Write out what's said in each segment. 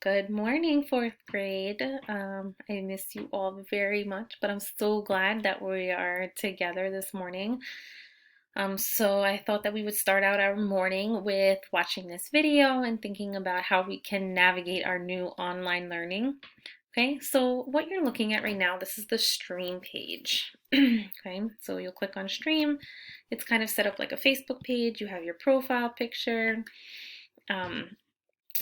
Good morning, fourth grade. I miss you all very much, but I'm so glad that we are together this morning. So I thought that we would start out our morning with watching this video and thinking about how we can navigate our new online learning. Okay, so what you're looking at right now, this is the stream page. Okay, so you'll click on stream. It's kind of set up like a Facebook page. You have your profile picture.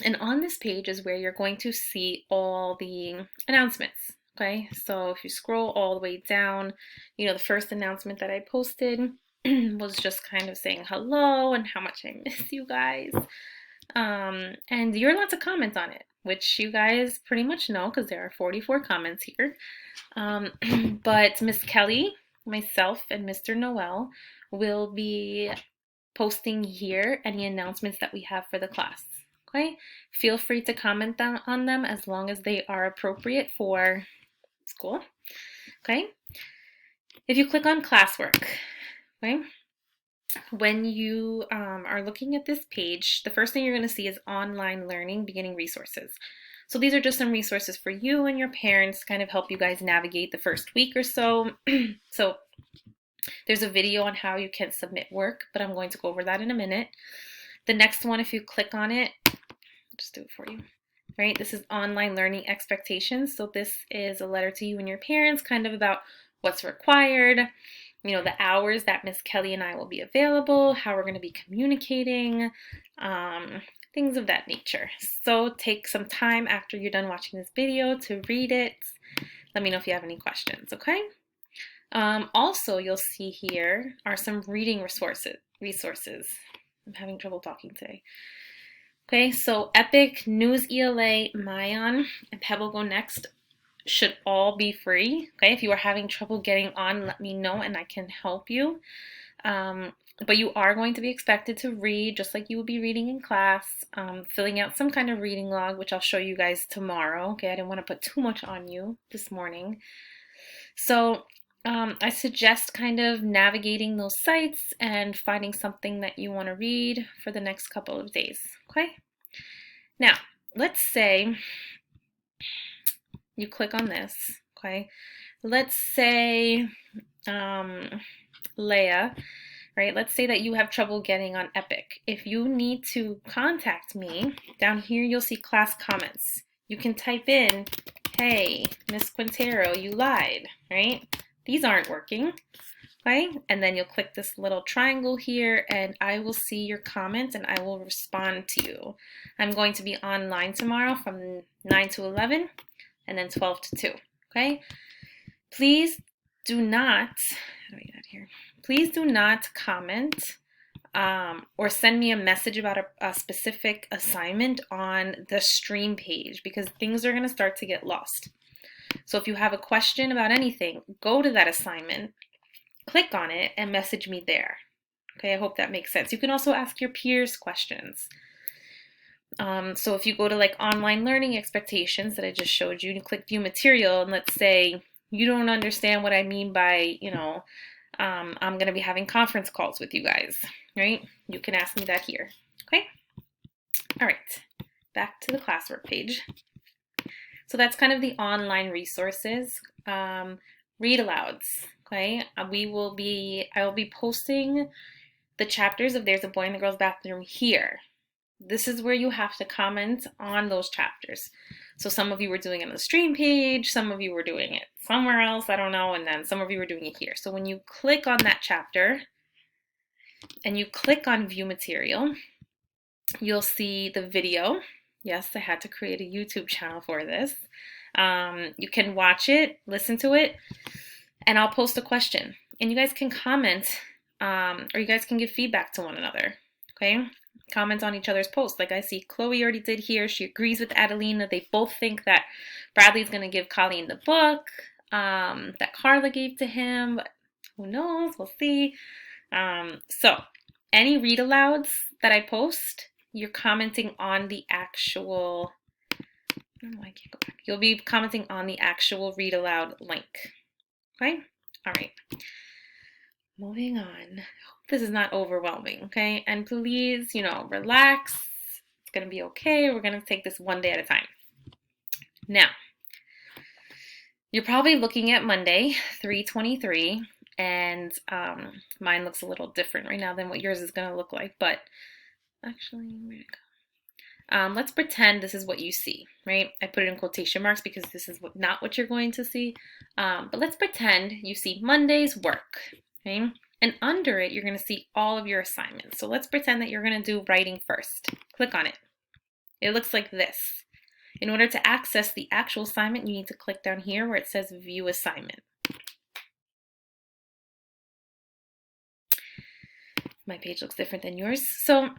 And on this page is where you're going to see all the announcements. Okay, so if you scroll all the way down, the first announcement that I posted was just kind of saying hello and how much I miss you guys. And you're allowed to comment on it, which you guys pretty much know because there are 44 comments here. But Miss Kelly, myself, and Mr. Noel will be posting here any announcements that we have for the class. Okay, feel free to comment on them as long as they are appropriate for school. Okay, if you click on classwork, okay, when you are looking at this page, the first thing you're going to see is online learning beginning resources. So these are just some resources for you and your parents to kind of help you guys navigate the first week or so. So there's a video on how you can submit work, but I'm going to go over that in a minute. The next one, if you click on it, just do it for you. Right, this is online learning expectations. So this is a letter to you and your parents kind of about what's required, the hours that Miss Kelly and I will be available, how we're going to be communicating, things of that nature. So take some time after you're done watching this video to read it. Let me know if you have any questions, okay? Also, you'll see here are some reading resources. I'm having trouble talking today. Okay, so Epic, News ELA, Mayan, and Pebble Go Next should all be free. Okay, if you are having trouble getting on, let me know and I can help you. But you are going to be expected to read just like you will be reading in class, filling out some kind of reading log, which I'll show you guys tomorrow. Okay, I didn't want to put too much on you this morning. So I suggest kind of navigating those sites and finding something that you want to read for the next couple of days. Okay, now let's say you click on this. Okay, let's say Leia, right? Let's say that you have trouble getting on Epic. If you need to contact me, down here you'll see class comments. You can type in, hey, Miss Quintero, you lied, right? These aren't working, okay? And then you'll click this little triangle here and I will see your comments and I will respond to you. I'm going to be online tomorrow from 9 to 11 and then 12 to 2, okay? Please do not, how do I get out of here? Please do not comment or send me a message about a specific assignment on the stream page because things are going to start to get lost. So if you have a question about anything, go to that assignment, click on it, and message me there. Okay, I hope that makes sense. You can also ask your peers questions. So if you go to like online learning expectations that I just showed you, and you click view material, and let's say you don't understand what I mean by, I'm going to be having conference calls with you guys, right? You can ask me that here, okay? All right, back to the classwork page. So that's kind of the online resources. Read alouds, okay? I will be posting the chapters of There's a Boy in the Girls Bathroom here. This is where you have to comment on those chapters. So some of you were doing it on the stream page, some of you were doing it somewhere else, I don't know, and then some of you were doing it here. So when you click on that chapter and you click on view material, you'll see the video. Yes, I had to create a YouTube channel for this. You can watch it, listen to it, and I'll post a question. And you guys can comment, or you guys can give feedback to one another, okay? Comment on each other's posts. Like I see Chloe already did here. She agrees with Adeline that they both think that Bradley's going to give Colleen the book that Carla gave to him. But who knows? We'll see. So any read alouds that I post, you're commenting on the actual, oh, I can't go back. You'll be commenting on the actual read aloud link. Okay? All right. Moving on. This is not overwhelming, okay? And please, relax. It's going to be okay. We're going to take this one day at a time. Now, you're probably looking at Monday, 3/23, and mine looks a little different right now than what yours is going to look like, but actually, where'd it go? Let's pretend this is what you see, right? I put it in quotation marks because this is not what you're going to see, but let's pretend you see Monday's work, okay? And under it, you're going to see all of your assignments. So let's pretend that you're going to do writing first. Click on it. It looks like this. In order to access the actual assignment, you need to click down here where it says View Assignment. My page looks different than yours. So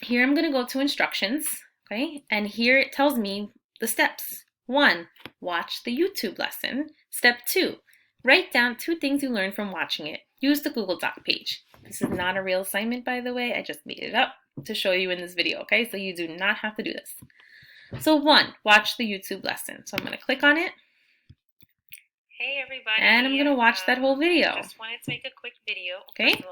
here I'm going to go to Instructions, okay? And here it tells me the steps. 1, watch the YouTube lesson. Step 2, write down 2 things you learned from watching it. Use the Google Doc page. This is not a real assignment, by the way. I just made it up to show you in this video, okay? So you do not have to do this. So 1, watch the YouTube lesson. So I'm going to click on it. Hey everybody. And I'm going to watch that whole video. Just wanted to make a quick video. Okay?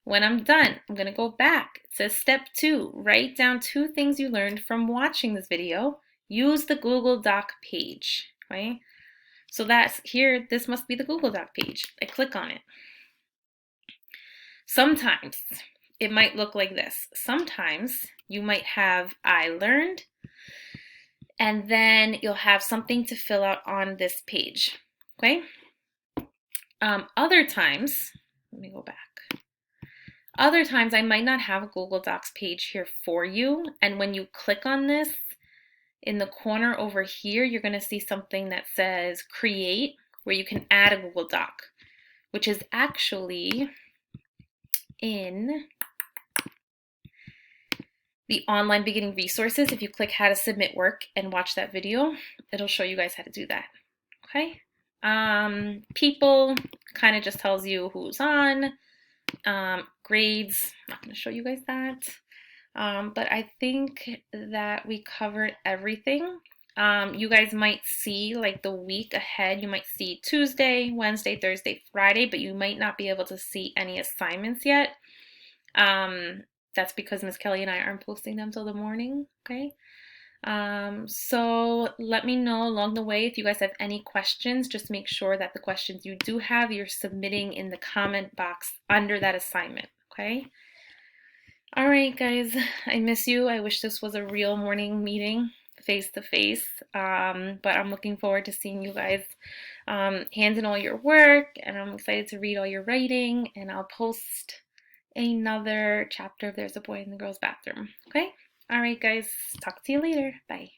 When I'm done, I'm going to go back. It says step 2, write down 2 things you learned from watching this video. Use the Google Doc page, okay? So that's here, this must be the Google Doc page. I click on it. Sometimes it might look like this. Sometimes you might have I learned, and then you'll have something to fill out on this page, okay? Other times, let me go back. Other times I might not have a Google Docs page here for you, and when you click on this, in the corner over here, you're going to see something that says Create, where you can add a Google Doc, which is actually in the online beginning resources. If you click how to submit work and watch that video, it'll show you guys how to do that, okay? People kind of just tells you who's on. Grades, I'm not going to show you guys that. But I think that we covered everything. You guys might see like the week ahead, you might see Tuesday, Wednesday, Thursday, Friday, but you might not be able to see any assignments yet. That's because Miss Kelly and I aren't posting them till the morning, okay? So let me know along the way if you guys have any questions. Just make sure that the questions you do have, you're submitting in the comment box under that assignment, okay? All right, guys, I miss you. I wish this was a real morning meeting, face-to-face, but I'm looking forward to seeing you guys hand in all your work, and I'm excited to read all your writing, and I'll post another chapter of There's a Boy in the Girls' Bathroom, okay? All right, guys, talk to you later. Bye.